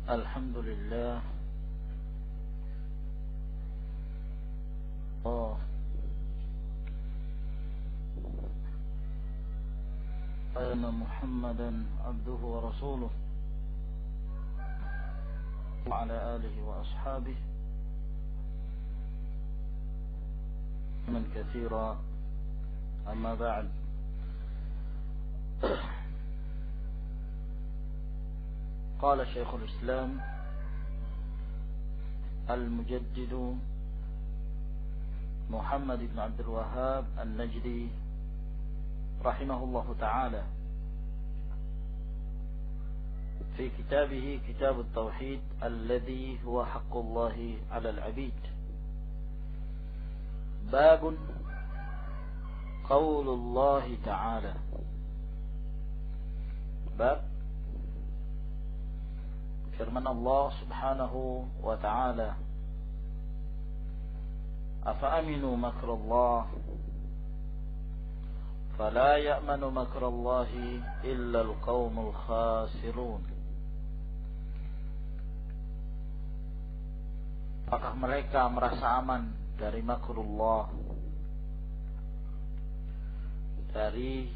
الحمد لله أن محمدا عبده ورسوله وعلى آله وأصحابه من كثيرا. أما بعد، قال شيخ الإسلام المجدد محمد بن عبد الوهاب النجدي رحمه الله تعالى في كتابه كتاب التوحيد الذي هو حق الله على العبيد، باب قول الله تعالى. باب firman Allah subhanahu wa ta'ala, أفأمنوا مكر الله فلا يأمن مكر الله إلا القوم الخاسرون. Apakah mereka merasa aman dari makrullah, dari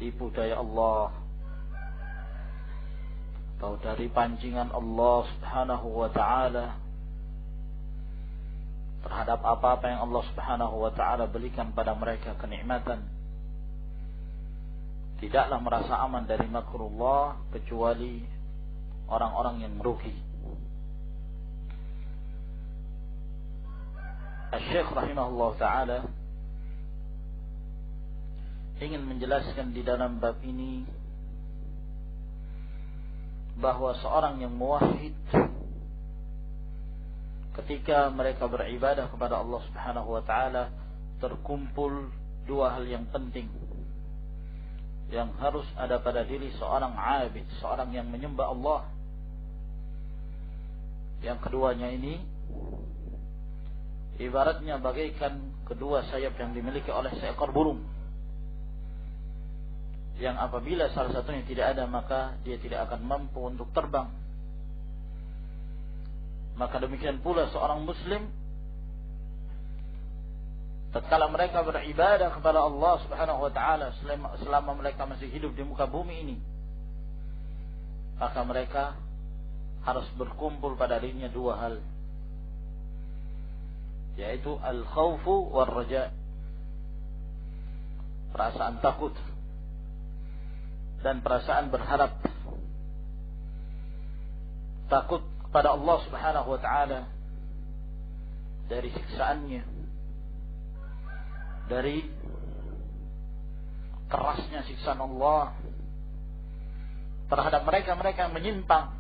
tipu daya Allah, atau dari pancingan Allah subhanahu wa ta'ala terhadap apa-apa yang Allah subhanahu wa ta'ala berikan pada mereka kenikmatan? Tidaklah merasa aman dari makrullah kecuali orang-orang yang merugi. Syekh rahimahullah ta'ala ingin menjelaskan di dalam bab ini bahwa seorang yang muwahhid ketika mereka beribadah kepada Allah subhanahu wa ta'ala terkumpul dua hal yang penting yang harus ada pada diri seorang abid, seorang yang menyembah Allah. Yang keduanya ini ibaratnya bagaikan kedua sayap yang dimiliki oleh seekor burung, yang apabila salah satunya tidak ada maka dia tidak akan mampu untuk terbang. Maka demikian pula seorang muslim tatkala mereka beribadah kepada Allah subhanahu wa ta'ala selama mereka masih hidup di muka bumi ini, maka mereka harus berkumpul pada dirinya dua hal, yaitu al-khawfu war-raja, perasaan takut dan perasaan berharap. Takut kepada Allah subhanahu wa ta'ala dari siksaannya, dari kerasnya siksaan Allah terhadap mereka-mereka yang menyimpang,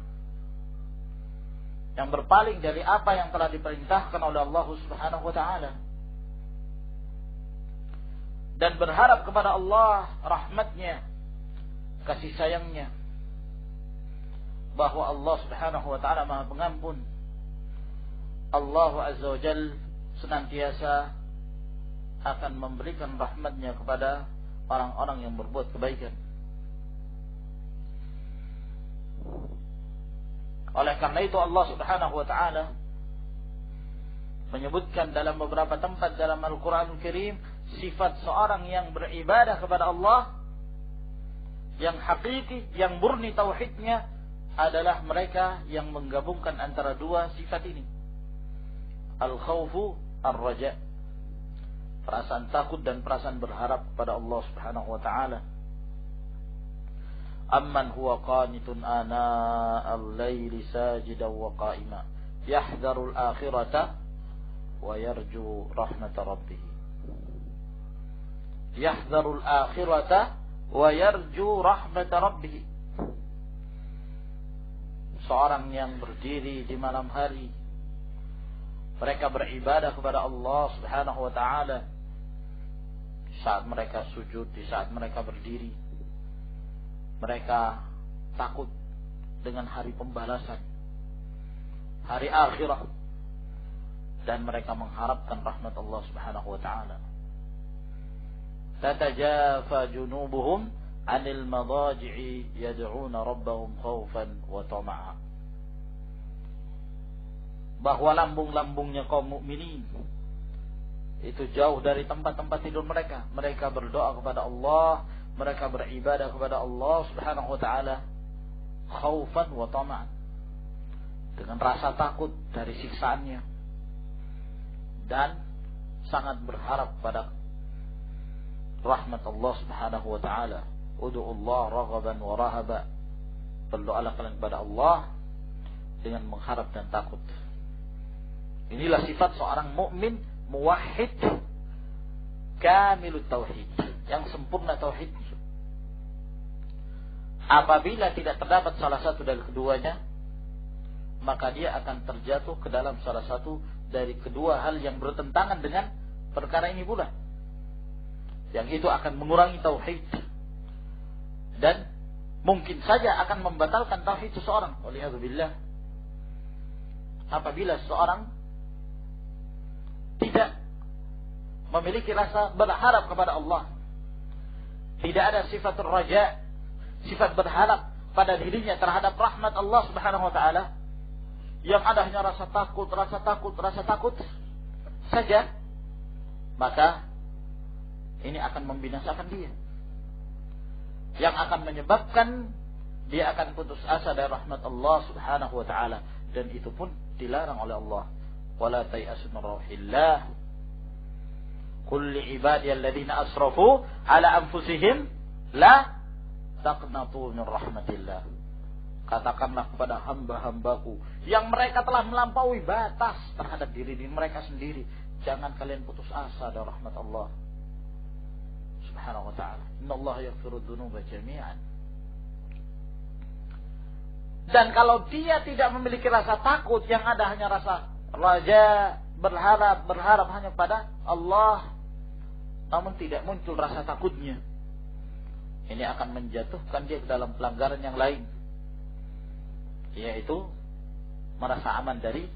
yang berpaling dari apa yang telah diperintahkan oleh Allah subhanahu wa ta'ala, dan berharap kepada Allah rahmatnya, kasih sayangnya, bahwa Allah subhanahu wa ta'ala maha pengampun. Allah azza wa jal senantiasa akan memberikan rahmatnya kepada orang-orang yang berbuat kebaikan. Oleh karena itu Allah subhanahu wa ta'ala menyebutkan dalam beberapa tempat dalam Al-Quranul Karim sifat seorang yang beribadah kepada Allah yang hakiki, yang murni tauhidnya adalah mereka yang menggabungkan antara dua sifat ini, al-khawfu ar-raja, perasaan takut dan perasaan berharap kepada Allah subhanahu wa ta'ala. Amman huwa qanitun ana al-layli sajidan wa qa'ima yahdharu al-akhirata wa yarju rahmata rabbih. Yahdharu al-akhirata wa yarju rahmata rabbih. Seorang yang berdiri di malam hari, mereka beribadah kepada Allah subhanahu wa ta'ala, saat mereka sujud, di saat mereka berdiri, mereka takut dengan hari pembalasan, hari akhirat, dan mereka mengharapkan rahmat Allah subhanahu wa ta'ala. Tatajafa junubuhum 'anil madaji'i yad'una rabbahum khawfan wa tama'a. bahwa lambung-lambungnya kaum mukminin itu jauh dari tempat-tempat tidur mereka. Mereka berdoa kepada Allah, mereka beribadah kepada Allah Subhanahu wa taala khaufan wa tama'an, dengan rasa takut dari siksaannya dan sangat berharap pada rahmat Allah Subhanahu wa taala. Ud'ullah raghaban wa rahaba. Berdoalah kalian kepada Allah dengan mengharap dan takut. Inilah sifat seorang mukmin muwahhid kamilut tauhid, yang sempurna tauhidnya. Apabila tidak terdapat salah satu dari keduanya, maka dia akan terjatuh ke dalam salah satu dari kedua hal yang bertentangan dengan perkara ini pula, yang itu akan mengurangi tauhid dan mungkin saja akan membatalkan tauhid seseorang. Waliyadzubillah. Apabila seseorang tidak memiliki rasa berharap kepada Allah, tidak ada sifat raja, sifat berharap pada dirinya terhadap rahmat Allah Subhanahu wa taala, yang ada hanya rasa takut saja, maka ini akan membinasakan dia, yang akan menyebabkan dia akan putus asa dari rahmat Allah Subhanahu wa taala, dan itu pun dilarang oleh Allah. Wala tayasu min rauhillah. Qul li ibadiyalladzina asrafu ala anfusihim la taqnatu min rahmatillah. Katakanlah kepada hamba-hambaku yang mereka telah melampaui batas terhadap diri mereka sendiri, jangan kalian putus asa dari rahmat Allah Subhanahu wa taala. Innallaha yaghfiru dzunuba jami'an. Dan kalau dia tidak memiliki rasa takut, yang ada hanya rasa raja, berharap hanya pada Allah, namun tidak muncul rasa takutnya, ini akan menjatuhkan dia ke dalam pelanggaran yang lain, yaitu merasa aman dari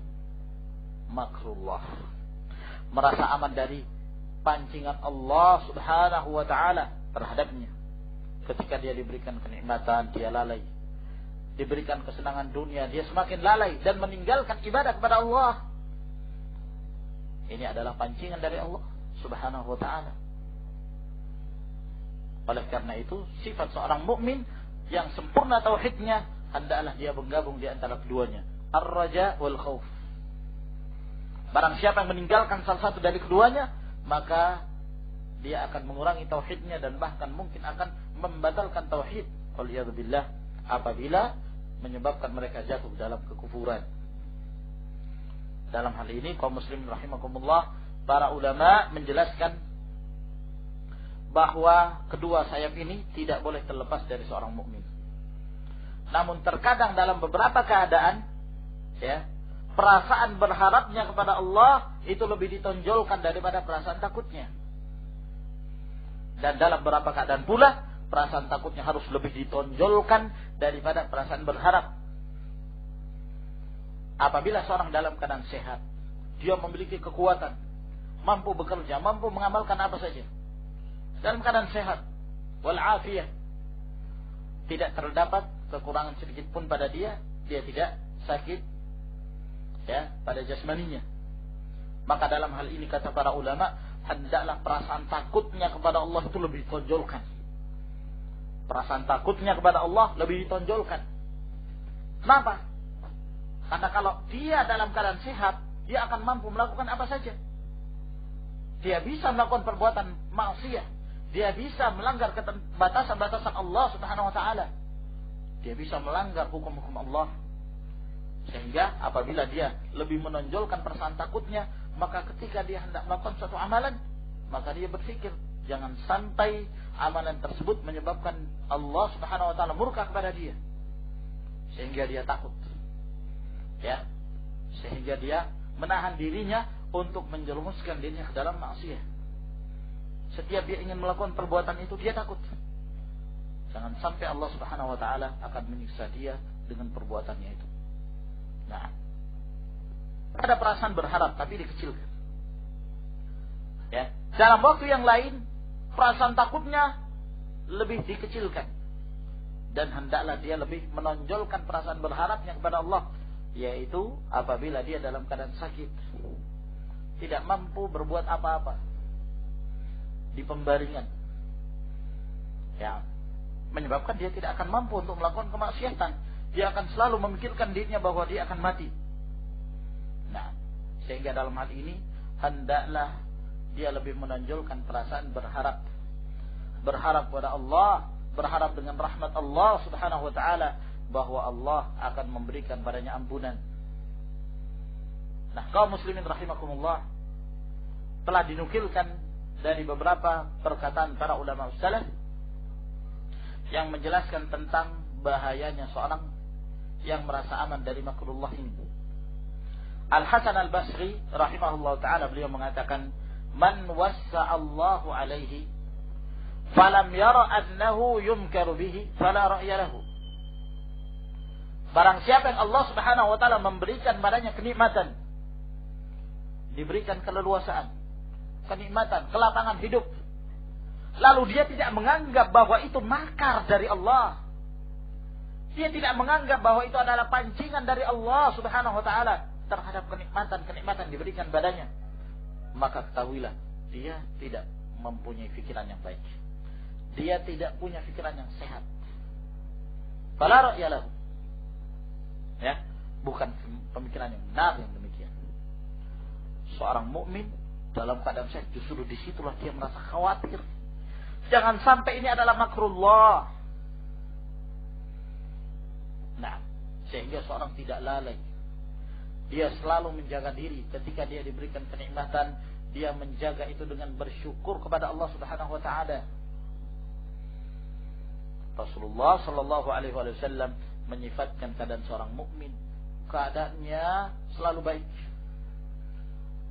makrullah, merasa aman dari pancingan Allah Subhanahu wa taala terhadapnya. Ketika dia diberikan kenikmatan, dia lalai. Diberikan kesenangan dunia, dia semakin lalai dan meninggalkan ibadah kepada Allah. Ini adalah pancingan dari Allah Subhanahu wa taala. Oleh karena itu, sifat seorang mukmin yang sempurna tauhidnya, hendaklah dia menggabung di antara keduanya, ar-raja wal khauf. Barang siapa yang meninggalkan salah satu dari keduanya, maka dia akan mengurangi tauhidnya dan bahkan mungkin akan membatalkan tauhid. Waliyadzubillah, apabila menyebabkan mereka jatuh dalam kekufuran. Dalam hal ini kaum muslimin rahimakumullah, para ulama menjelaskan bahwa kedua sayap ini tidak boleh terlepas dari seorang mukmin. Namun terkadang dalam beberapa keadaan, ya, perasaan berharapnya kepada Allah itu lebih ditonjolkan daripada perasaan takutnya. Dan dalam beberapa keadaan pula perasaan takutnya harus lebih ditonjolkan daripada perasaan berharap. Apabila seorang dalam keadaan sehat, dia memiliki kekuatan, mampu bekerja, mampu mengamalkan apa saja, dalam keadaan sehat, wal'afiyah, tidak terdapat kekurangan sedikit pun pada dia, dia tidak sakit, ya, pada jasmaninya, maka dalam hal ini kata para ulama, hendaklah perasaan takutnya kepada Allah itu lebih ditonjolkan. Perasaan takutnya kepada Allah lebih ditonjolkan. Kenapa? Karena kalau dia dalam keadaan sehat, dia akan mampu melakukan apa saja. Dia bisa melakukan perbuatan maksiat, dia bisa melanggar batasan-batasan Allah Subhanahu wa taala, dia bisa melanggar hukum-hukum Allah. Sehingga apabila dia lebih menonjolkan perasaan takutnya, maka ketika dia hendak melakukan suatu amalan, maka dia berpikir, jangan sampai amalan tersebut menyebabkan Allah Subhanahu wa taala murka kepada dia, sehingga dia takut, ya, sehingga dia menahan dirinya untuk menjerumuskan dirinya ke dalam maksiat. Setiap dia ingin melakukan perbuatan itu, dia takut jangan sampai Allah Subhanahu wa taala akan menyiksa dia dengan perbuatannya itu. Nah, ada perasaan berharap tapi dikecilkan, ya. Dalam waktu yang lain perasaan takutnya lebih dikecilkan, dan hendaklah dia lebih menonjolkan perasaan berharapnya kepada Allah yaitu apabila dia dalam keadaan sakit, tidak mampu berbuat apa-apa di pembaringan, ya, menyebabkan dia tidak akan mampu untuk melakukan kemaksiatan. Dia akan selalu memikirkan dirinya bahwa dia akan mati. Nah, sehingga dalam hal ini hendaklah dia lebih menonjolkan perasaan berharap kepada Allah, berharap dengan rahmat Allah Subhanahu wa taala, bahwa Allah akan memberikan padanya ampunan. Nah, kaum muslimin rahimakumullah, telah dinukilkan dari beberapa perkataan para ulama salaf yang menjelaskan tentang bahayanya seorang yang merasa aman dari makrullah ini. Al-Hasan Al-Basri rahimahullah ta'ala, beliau mengatakan, man wassa'allahu alaihi falam yara annahu yumkaru bihi fala ra'ya lahu. Barang siapa yang Allah Subhanahu wa taala memberikan padanya kenikmatan, diberikan keleluasaan, kenikmatan, kelapangan hidup, lalu dia tidak menganggap bahwa itu makar dari Allah, dia tidak menganggap bahwa itu adalah pancingan dari Allah Subhanahu wa taala terhadap kenikmatan diberikan padanya, maka ketahuilah dia tidak mempunyai pikiran yang baik. Dia tidak punya pikiran yang sehat. Fala ra'ya lahu. Ya, bukan pemikiran yang benar yang demikian. Seorang mukmin dalam keadaan sehat, justru disitulah dia merasa khawatir. Jangan sampai ini adalah makrullah. Nah, sehingga seorang tidak lalai. Dia selalu menjaga diri ketika dia diberikan kenikmatan, dia menjaga itu dengan bersyukur kepada Allah Subhanahu wa taala. Rasulullah sallallahu alaihi wasallam menyifatkan keadaan seorang mukmin, keadaannya selalu baik.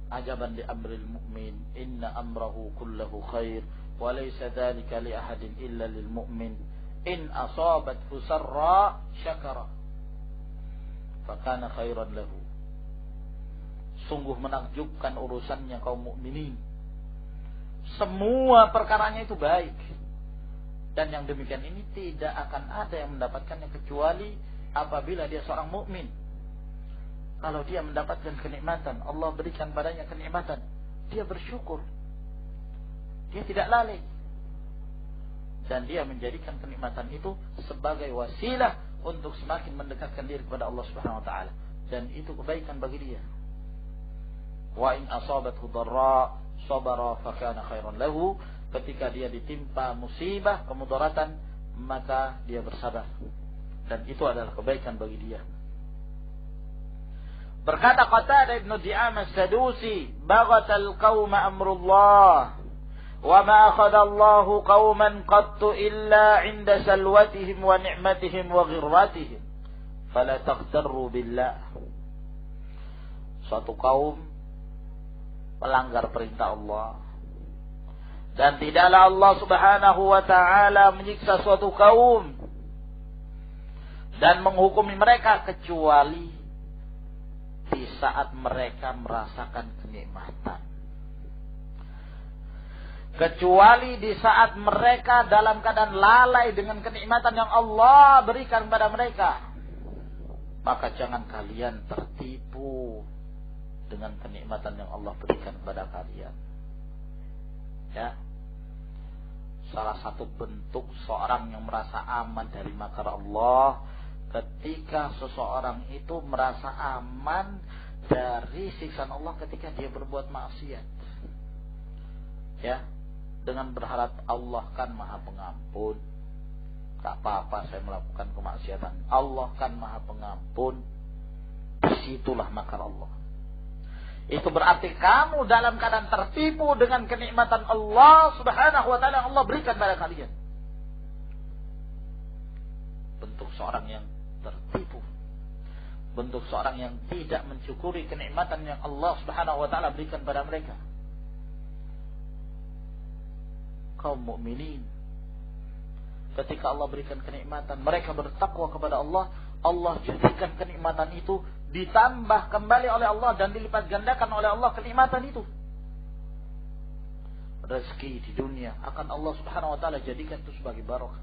Ajaban li amril mu'min, inna amrahu kullahu khair, wa laysa dhalika li ahadin illa lil mu'min. In asabathu sarra syakara, fakana khairan lahu. Sungguh menakjubkan urusannya kaum mukminin. Semua perkaranya itu baik. Dan yang demikian ini tidak akan ada yang mendapatkannya kecuali apabila dia seorang mukmin. Kalau dia mendapatkan kenikmatan, Allah berikan padanya kenikmatan, dia bersyukur. Dia tidak lalai. Dan dia menjadikan kenikmatan itu sebagai wasilah untuk semakin mendekatkan diri kepada Allah Subhanahu wa taala. Dan itu kebaikan bagi dia. Wa in asabathu dharra sabara fakana khairan lahu. Ketika dia ditimpa musibah, kemudaratan, maka dia bersabar. Dan itu adalah kebaikan bagi dia. Berkata Qatadah Ibn Di'amah As-Sadusi, baghatal qauma amrullah, wa ma akhadallahu qauman qattu illa 'inda salwatihim wa ni'matihim wa ghirratihim, fala taghtarru billah. Suatu kaum melanggar perintah Allah, dan tidaklah Allah Subhanahu wa ta'ala menyiksa suatu kaum dan menghukumi mereka kecuali di saat mereka merasakan kenikmatan. Kecuali di saat mereka dalam keadaan lalai dengan kenikmatan yang Allah berikan pada mereka. Maka jangan kalian tertipu dengan kenikmatan yang Allah berikan kepada kalian. Ya. Salah satu bentuk seorang yang merasa aman dari makar Allah, ketika seseorang itu merasa aman dari siksaan Allah ketika dia berbuat maksiat. Ya, dengan berharap Allah kan Maha Pengampun. Tak apa-apa saya melakukan kemaksiatan. Allah kan Maha Pengampun. Disitulah makar Allah. Itu berarti kamu dalam keadaan tertipu dengan kenikmatan Allah Subhanahu wa ta'ala yang Allah berikan pada kalian. Bentuk seorang yang tertipu. Bentuk seorang yang tidak mensyukuri kenikmatan yang Allah Subhanahu wa ta'ala berikan pada mereka. Kaum mukminin, ketika Allah berikan kenikmatan, mereka bertakwa kepada Allah, Allah jadikan kenikmatan itu ditambah kembali oleh Allah dan dilipat gandakan oleh Allah kenikmatan itu. Rezeki di dunia akan Allah Subhanahu wa ta'ala jadikan itu sebagai barokah.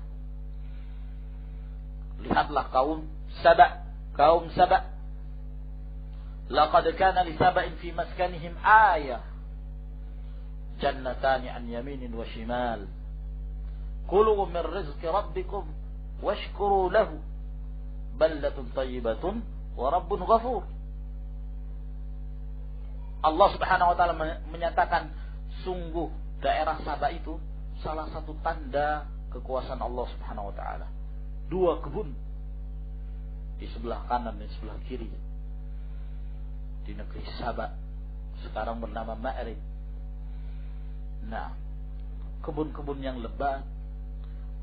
Lihatlah kaum Saba Laqad kana li sab'in fi maskanihim ayah. Jannatani an yaminin wa shimal. Kulu min rizqi rabbikum washkuru lahu. Baldatun tayyibatun wa rabbun ghafur. Allah Subhanahu wa taala menyatakan sungguh daerah Sabah itu salah satu tanda kekuasaan Allah Subhanahu wa taala. 2 kebun di sebelah kanan dan sebelah kiri di negeri Sabah, sekarang bernama Ma'rib. Nah, kebun-kebun yang lebat,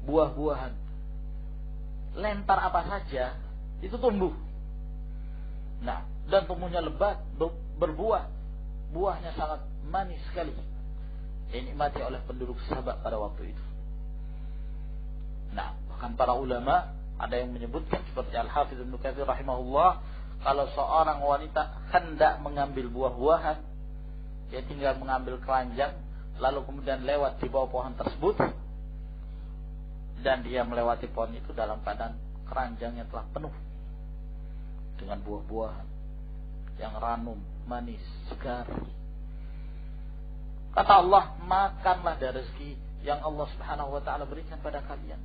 buah-buahan, lentar apa saja itu tumbuh. Nah, dan tumbuhnya lebat, berbuah, buahnya sangat manis sekali, dinikmati oleh penduduk Sabah pada waktu itu. Nah, bahkan para ulama ada yang menyebutkan seperti Al-Hafidz Ibnu Katsir rahimahullah, kalau seorang wanita hendak mengambil buah-buahan, dia tinggal mengambil keranjang, lalu kemudian lewat di bawah pohon tersebut, dan dia melewati pohon itu dalam keadaan keranjangnya telah penuh dengan buah-buahan yang ranum, manis, segar. Kata Allah, makanlah dari rezeki yang Allah Subhanahu wa taala berikan pada kalian.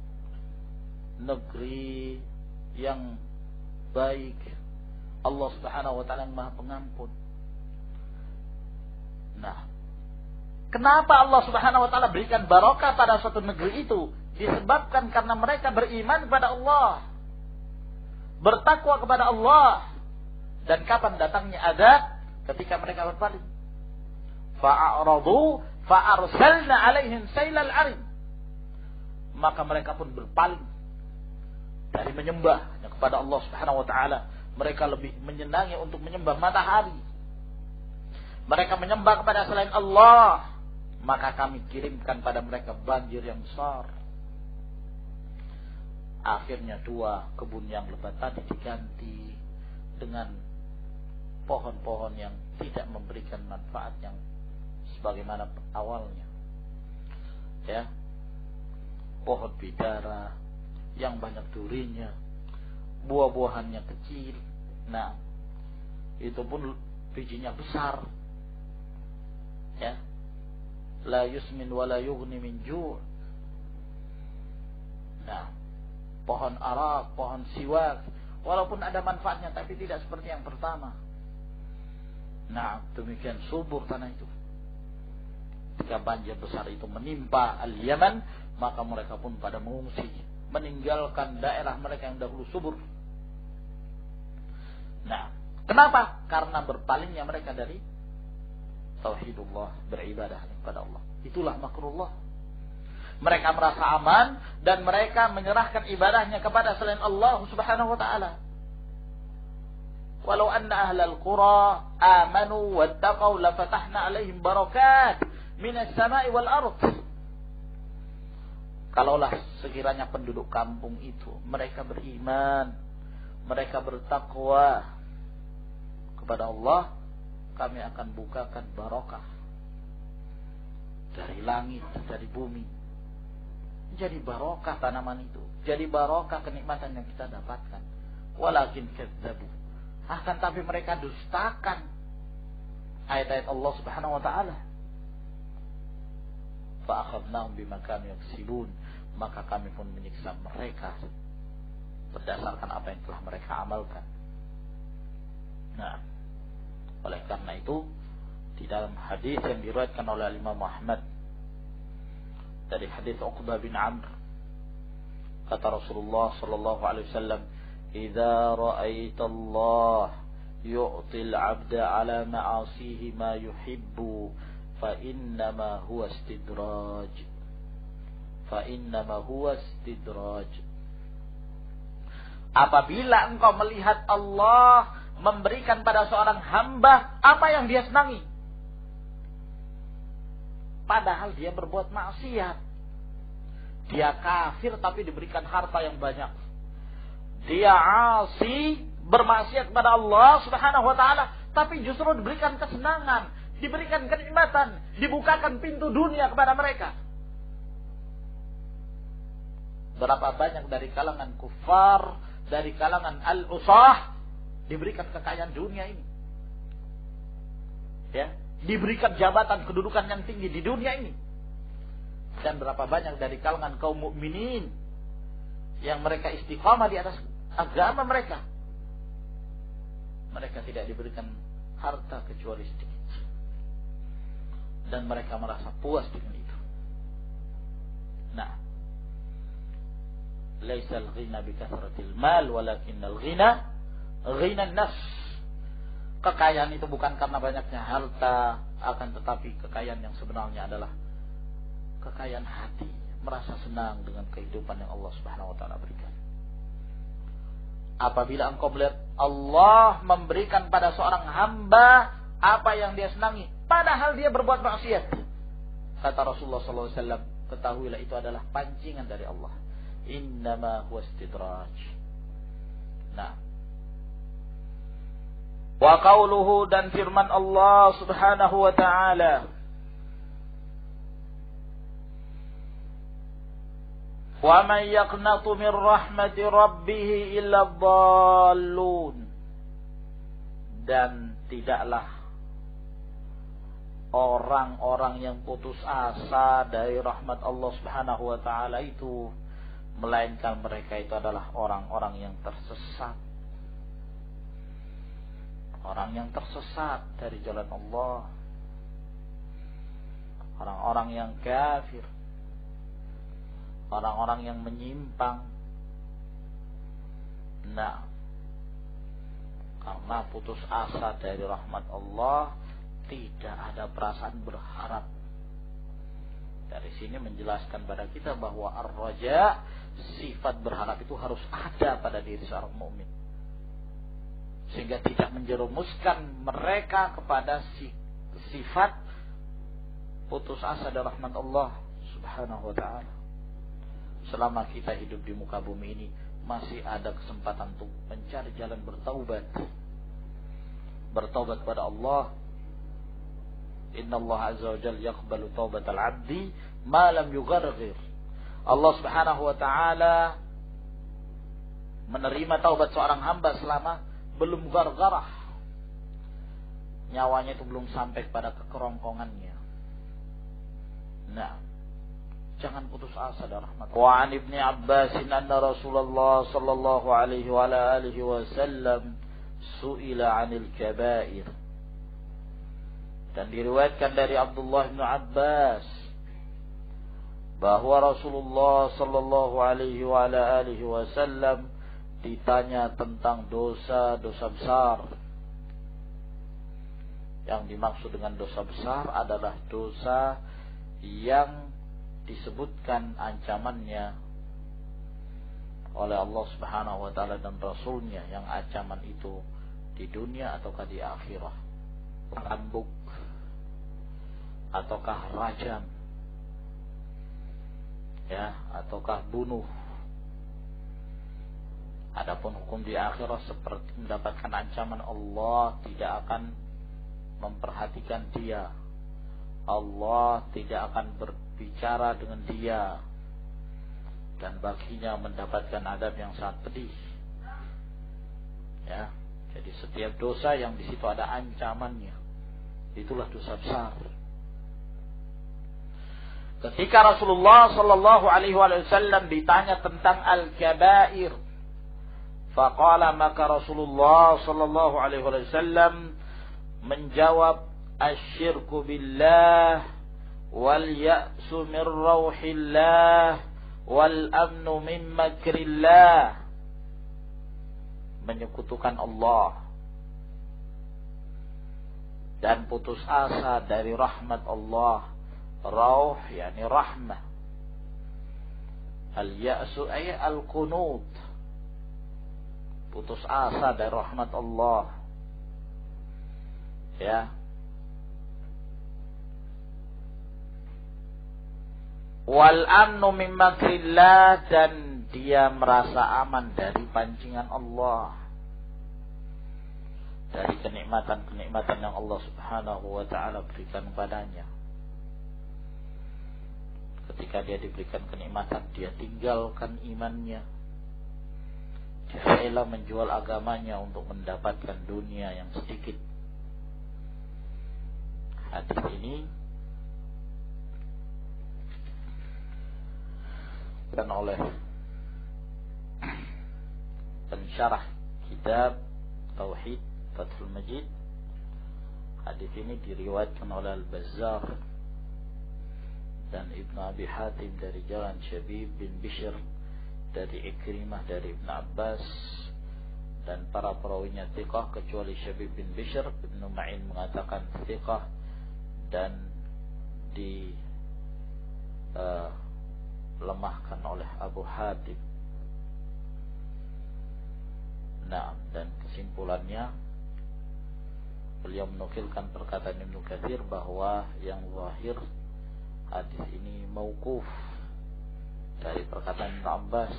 Negeri yang baik, Allah Subhanahu wa taala yang Maha Pengampun. Nah, kenapa Allah Subhanahu wa taala berikan barokah pada suatu negeri itu? Disebabkan karena mereka beriman kepada Allah, bertakwa kepada Allah. Dan kapan datangnya azab? Ketika mereka berpaling. Fa'aradu fa'arsalna 'alaihim sailal 'arim. Maka mereka pun berpaling dari menyembah kepada Allah Subhanahu wa taala. Mereka lebih menyenangi untuk menyembah matahari. Mereka menyembah kepada selain Allah. Maka kami kirimkan pada mereka banjir yang besar. Akhirnya 2 kebun yang lebat tadi diganti dengan pohon-pohon yang tidak memberikan manfaat yang sebagaimana awalnya. Ya. Pohon bidara yang banyak durinya, buah-buahannya kecil. Nah, itu pun bijinya besar. Ya. La yusmin wa la yughni min ju'. Nah, pohon arak, pohon siwak, walaupun ada manfaatnya tapi tidak seperti yang pertama. Nah, demikian subur tanah itu. Ketika banjir besar itu menimpa Al-Yaman, maka mereka pun pada mengungsi, meninggalkan daerah mereka yang dahulu subur. Nah, kenapa? Karena berpalingnya mereka dari tauhidullah, beribadah kepada Allah. Itulah makrullah. Mereka merasa aman dan mereka menyerahkan ibadahnya kepada selain Allah Subhanahu wa taala. Walau anna ahlal qura amanu wattaqau lafatahna 'alaihim barakat minas sama'i wal ardh. Kalaulah sekiranya penduduk kampung itu mereka beriman, mereka bertakwa kepada Allah, kami akan bukakan barokah dari langit, dari bumi. Jadi barokah tanaman itu, jadi barokah kenikmatan yang kita dapatkan. Walakin kadzabu, akan tapi mereka dustakan ayat-ayat Allah Subhanahu wa taala. Fa akhadnahum bima kanu yaksibun, maka kami pun menyiksa mereka berdasarkan apa yang telah mereka amalkan. Nah, oleh karena itu di dalam hadis yang diriwayatkan oleh Imam Ahmad dari hadis Uqbah bin Amr, kata Rasulullah sallallahu alaihi wasallam, "Idza ra'aita Allah yu'til 'abda 'ala ma'asihi ma yuhibbu, fa innama huwa istidraj." Fa innama huwa istidraj. Apabila engkau melihat Allah memberikan pada seorang hamba apa yang dia senangi, padahal dia berbuat maksiat, dia kafir tapi diberikan harta yang banyak, dia asi, bermaksiat kepada Allah Subhanahu wa taala, tapi justru diberikan kesenangan, diberikan kenikmatan, dibukakan pintu dunia kepada mereka. Berapa banyak dari kalangan kufar, dari kalangan al-usah diberikan kekayaan dunia ini. ya, diberikan jabatan kedudukan yang tinggi di dunia ini. Dan berapa banyak dari kalangan kaum mukminin yang mereka istiqamah di atas agama mereka, mereka tidak diberikan harta kecuali sedikit, dan mereka merasa puas dengan itu. Nah, laisal ghina bi kathratil mal walakinnal ghina ghina an-nafs. Kekayaan itu bukan karena banyaknya harta, akan tetapi kekayaan yang sebenarnya adalah kekayaan hati, merasa senang dengan kehidupan yang Allah Subhanahu wa taala berikan. Apabila engkau melihat Allah memberikan pada seorang hamba apa yang dia senangi, padahal dia berbuat maksiat, kata Rasulullah SAW, ketahuilah itu adalah pancingan dari Allah. Innama huwa istidraj. Nah, wa qauluhu, dan firman Allah Subhanahu wa taala, wa man yaqnatu min rahmati rabbih illa dhallun. Dan tidaklah orang-orang yang putus asa dari rahmat Allah Subhanahu wa taala itu, melainkan mereka itu adalah orang-orang yang tersesat. Orang yang tersesat dari jalan Allah, orang-orang yang kafir, orang-orang yang menyimpang. Nah, karena putus asa dari rahmat Allah, tidak ada perasaan berharap. Dari sini menjelaskan pada kita bahwa ar-raja, sifat berharap itu harus ada pada diri seorang mukmin, sehingga tidak menjerumuskan mereka kepada sifat putus asa dari rahmat Allah Subhanahu wa taala. Selama kita hidup di muka bumi ini, masih ada kesempatan untuk mencari jalan bertaubat pada Allah. Inna Allah azza wa jalla yaqbalu taubatal abdi ma lam yugharghir. Allah Subhanahu wa taala menerima taubat seorang hamba selama belum gargarah, nyawanya itu belum sampai pada kekerongkongannya. Nah, jangan putus asa dari rahmat Allah. Wa an Ibnu Abbas anna Rasulullah sallallahu alaihi wa alihi wasallam su'ila 'anil kaba'ir. Dan diriwayatkan dari Abdullah bin Abbas bahwa Rasulullah sallallahu alaihi wa alihi wasallam ditanya tentang dosa-dosa besar. Yang dimaksud dengan dosa besar adalah dosa yang disebutkan ancamannya oleh Allah Subhanahu wa taala dan Rasulnya, yang ancaman itu di dunia ataukah di akhirah. Rambuk ataukah rajam, ya, ataukah bunuh. Adapun hukum di akhirat seperti mendapatkan ancaman Allah, tidak akan memperhatikan dia, Allah tidak akan berbicara dengan dia, dan baginya mendapatkan adab yang sangat pedih. Ya, jadi setiap dosa yang di situ ada ancamannya, itulah dosa besar. Ketika Rasulullah sallallahu alaihi wasallam ditanya tentang al-kabair, faqala, maka Rasulullah sallallahu alaihi wasallam menjawab, asyirku billah wal ya'su min rauhillah wal amnu min makrillah. Menyekutukan Allah dan putus asa dari rahmat Allah. Rauh yani rahmah. Al-ya'su ay al-qunut, putus asa dari rahmat Allah. Ya. Wal amnu min makrillah, dan dia merasa aman dari pancingan Allah, dari kenikmatan-kenikmatan yang Allah Subhanahu wa taala berikan padanya. Ketika dia diberikan kenikmatan, dia tinggalkan imannya, dia rela menjual agamanya untuk mendapatkan dunia yang sedikit. Hadis ini kan oleh pensyarah kitab Tauhid Fathul Majid. Hadis ini diriwayatkan oleh Al-Bazzar dan Ibnu Abi Hatim dari jalan Syabib bin Bishr dari Ikrimah dari Ibnu Abbas, dan para perawinya thiqah kecuali Syabib bin Bishr. Ibnu Ma'in mengatakan thiqah dan lemahkan oleh Abu Hatim. Nah, dan kesimpulannya beliau menukilkan perkataan Ibnu Katsir bahwa yang zahir hadis ini mauquf dari perkataan Ibnu Abbas.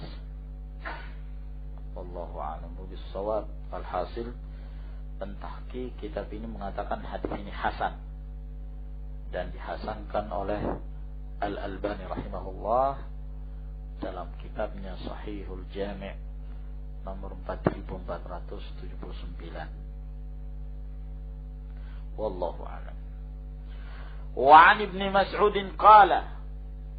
Wallahu a'lam bis-shawab. Alhasil pentahqiq kitab ini mengatakan hadis ini hasan dan dihasankan oleh Al-Albani rahimahullah dalam kitabnya Sahihul Jami' nomor 4479. Wallahu a'lam. Wa 'an Ibnu Mas'ud qala,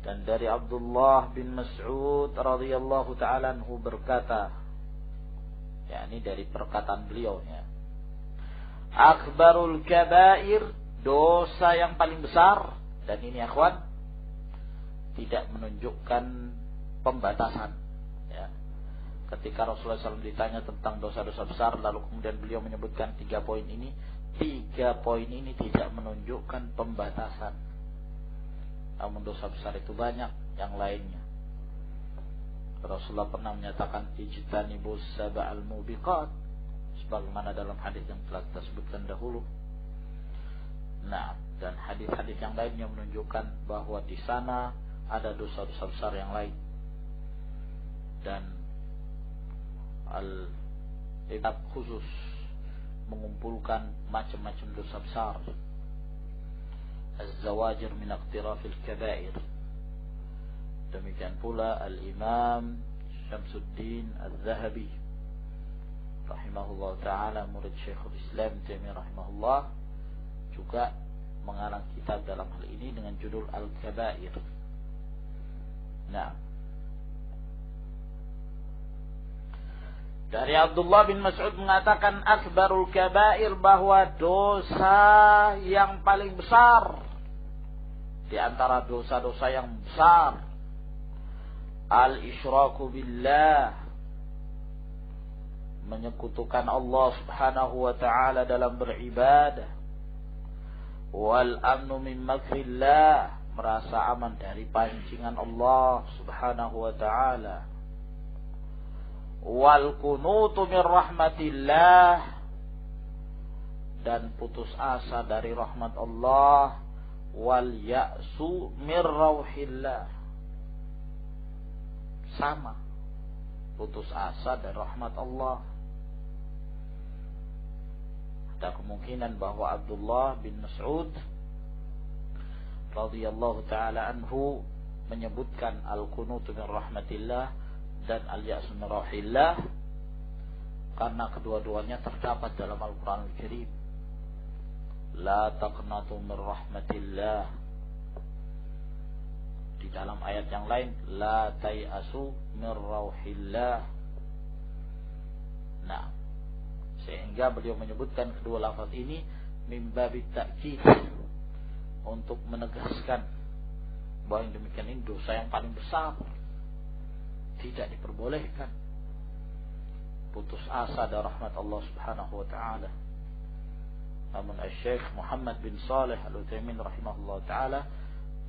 dan dari Abdullah bin Mas'ud radhiyallahu ta'ala anhu berkata, yakni dari perkataan beliau ya, akbarul kabair, dosa yang paling besar. Dan ini akhwan tidak menunjukkan pembatasan ya. Ketika Rasulullah SAW ditanya tentang dosa-dosa besar, lalu kemudian beliau menyebutkan 3 poin ini. 3 poin ini tidak menunjukkan pembatasan. Namun dosa besar itu banyak yang lainnya. Rasulullah pernah menyatakan ijtanibus sab'al mubiqat, sebagaimana dalam hadis yang telah kita sebutkan dahulu. Nah, dan hadis-hadis yang lainnya menunjukkan bahwa di sana ada dosa-dosa besar yang lain. Dan al-kitab khusus mengumpulkan macam-macam dosa besar. Az-zawajir min iqtirafil kabair. Demikian pula Al-Imam Syamsuddin Al-Zahabi rahimahullah ta'ala, murid Syekhul Islam Taimiyah rahimahullah, juga mengarang kitab dalam hal ini dengan judul Al-Kabair. Nah, dari Abdullah bin Mas'ud mengatakan akbarul kabair, bahwa dosa yang paling besar di antara dosa-dosa yang besar, al-isyraku billah, menyekutukan Allah subhanahu wa ta'ala dalam beribadah, wal amnu min makrillah, merasa aman dari pancingan Allah subhanahu wa ta'ala, wal kunutu min rahmatillah, dan putus asa dari rahmat Allah, wal ya'su min rauhillah, sama, putus asa dari rahmat Allah. Ada kemungkinan bahwa Abdullah bin Mas'ud radhiyallahu ta'ala anhu menyebutkan al-kunutu min rahmatillah dan al-ya'su min rauhillah karena kedua-duanya terdapat dalam Al-Quran Al-Karim. La taqnatu min rahmatillah. Di dalam ayat yang lain, la tay'asu min rauhillah. Nah, sehingga beliau menyebutkan kedua lafaz ini min babit ta'kid, untuk menegaskan bahwa yang demikian ini dosa yang paling besar, tidak diperbolehkan putus asa dari rahmat Allah subhanahu wa ta'ala. Namun Syekh Muhammad bin Saleh Al-Utsaimin rahimahullah ta'ala,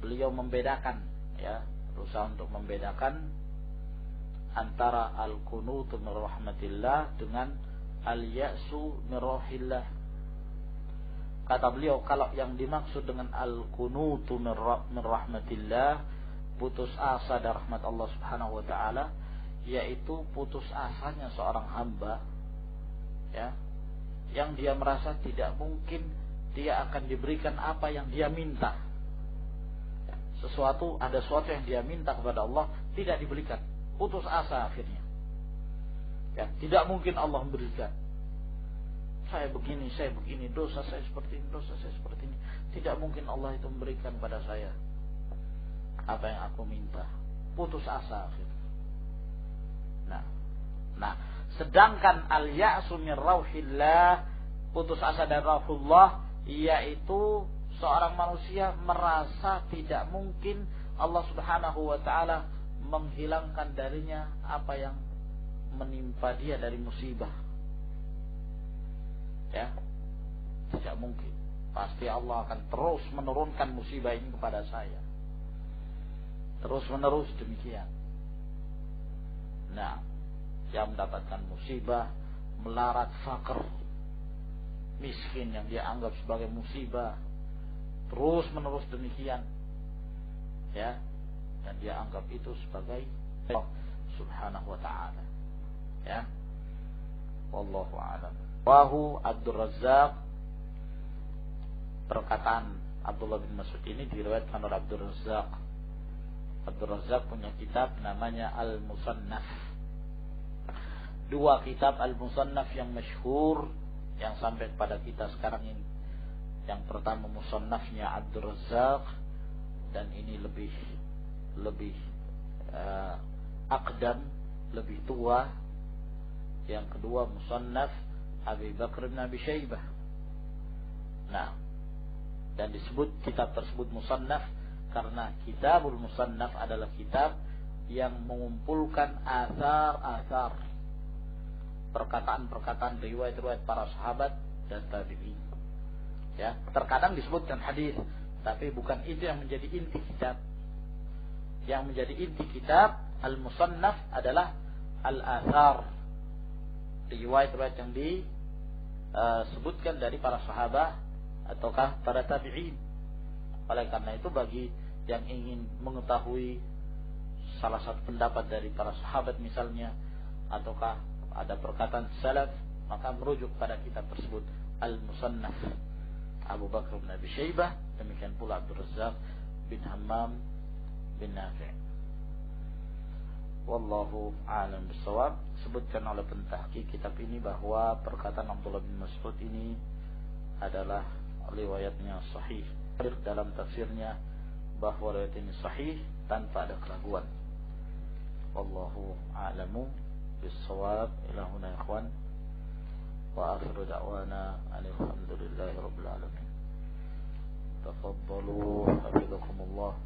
beliau membedakan ya, berusaha untuk membedakan antara al-kunutu min rahmatillah dengan al-ya'su min rauhillah. Kata beliau, kalau yang dimaksud dengan al-kunutu min rahmatillah, putus asa dari rahmat Allah subhanahu wa ta'ala, yaitu putus asanya seorang hamba ya, yang dia merasa tidak mungkin dia akan diberikan apa yang dia minta. Ada sesuatu yang dia minta kepada Allah tidak diberikan, putus asa akhirnya ya, tidak mungkin Allah memberikan. saya begini, dosa saya seperti ini, dosa saya seperti ini. Tidak mungkin Allah itu memberikan pada saya apa yang aku minta. Putus asa akhirnya. Nah, sedangkan al-ya'su min rauhillah, putus asa dari rauhullah, yaitu seorang manusia merasa tidak mungkin Allah Subhanahu wa taala menghilangkan darinya apa yang menimpa dia dari musibah. Ya. Tidak mungkin. Pasti Allah akan terus menurunkan musibah ini kepada saya. Terus menerus demikian. Nah, yang mendapatkan musibah, melarat fakir, miskin yang dia anggap sebagai musibah, terus menerus demikian, ya, dan dia anggap itu sebagai Allah Subhanahu wa taala, ya. Wallahu a'lam. Wahu Abdul Razzaq, perkataan Abdullah bin Mas'ud ini diriwayatkan oleh Abdul Razzaq. Abdul Razzaq punya kitab namanya Al-Musannaf. Dua kitab Al-Musannaf yang masyhur yang sampai kepada kita sekarang ini. Yang pertama Musannafnya Abdul Razzaq, dan ini lebih aqdam, lebih tua. Yang kedua Musannaf Abi Bakr bin Abi Syaibah. Nah, dan disebut kitab tersebut Musannaf karena Kitabul Musannaf adalah kitab yang mengumpulkan asar-asar, perkataan-perkataan riwayat-riwayat para sahabat dan tabi'in. Ya, terkadang disebutkan hadis, tapi bukan itu yang menjadi inti kitab. Yang menjadi inti kitab Al-Musannaf adalah al-athar, riwayat-riwayat yang disebutkan dari para sahabat ataukah para tabi'in. Oleh karena itu, bagi yang ingin mengetahui salah satu pendapat dari para sahabat misalnya, ataukah ada perkataan salaf, maka merujuk pada kitab tersebut Al-Musannaf Abu Bakr bin Abi Syaibah, demikian pula Abdul Razzaq bin Hammam bin Nafi'. Wallahu a'lam bissawab. Sebutkan oleh pentahqiq kitab ini bahwa perkataan Abdullah bin Mas'ud ini adalah riwayatnya sahih. Dalam tafsirnya bahwa riwayat ini sahih tanpa ada keraguan. Wallahu a'lamu bissawab. Ila huna ikhwan, wa akhiru da'wana alhamdulillahi rabbil alamin. Tafaddalu hafizakumullah.